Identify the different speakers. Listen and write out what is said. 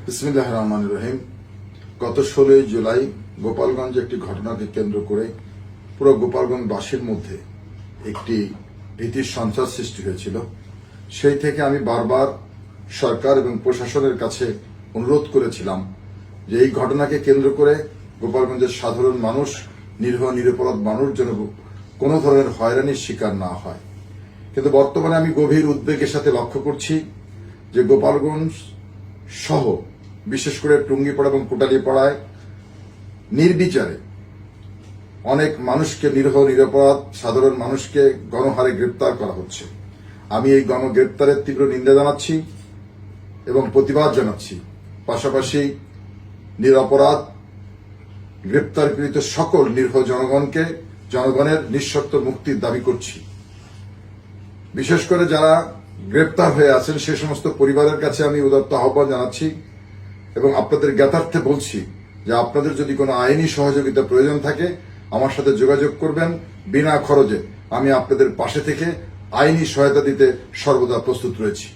Speaker 1: বিসমিল্লাহির রহমানির রহিম। গত 16 জুলাই গোপালগঞ্জে একটি ঘটনাকে কেন্দ্র করে পুরো গোপালগঞ্জবাসীর মধ্যে একটি ভীতির সঞ্চার সৃষ্টি হয়েছিল। সেই থেকে আমি বারবার সরকার এবং প্রশাসনের কাছে অনুরোধ করেছিলাম যে এই ঘটনাকে কেন্দ্র করে গোপালগঞ্জের সাধারণ মানুষ, নিরপরাধ মানুষ যেন কোনো ধরনের হয়রানির শিকার না হয়। কিন্তু বর্তমানে আমি গভীর উদ্বেগের সাথে লক্ষ্য করছি যে গোপালগঞ্জ সহ বিশেষ করে টুঙ্গিপাড়া এবং কোটালীপাড়ায় নির্বিচারে অনেক মানুষকে, নিরপরাধ সাধারণ মানুষকে গণহারে গ্রেপ্তার করা হচ্ছে। আমি এই গণগ্রেপ্তারের তীব্র নিন্দা জানাচ্ছি এবং প্রতিবাদ জানাচ্ছি। পাশাপাশি নিরপরাধ গ্রেপ্তারকৃত সকল নিরীহ জনগণের নিঃশর্ত মুক্তির দাবি করছি। বিশেষ করে যারা গ্রেপ্তার হয়ে আছেন সে সমস্ত পরিবারের কাছে আমি উদাত্ত আহ্বান জানাচ্ছি এবং আপনাদের জ্ঞাতার্থে বলছি যে আপনাদের যদি কোনো আইনি সহযোগিতা প্রয়োজন থাকে আমার সাথে যোগাযোগ করবেন। বিনা খরচে আমি আপনাদের পাশে থেকে আইনি সহায়তা দিতে সর্বদা প্রস্তুত রয়েছি।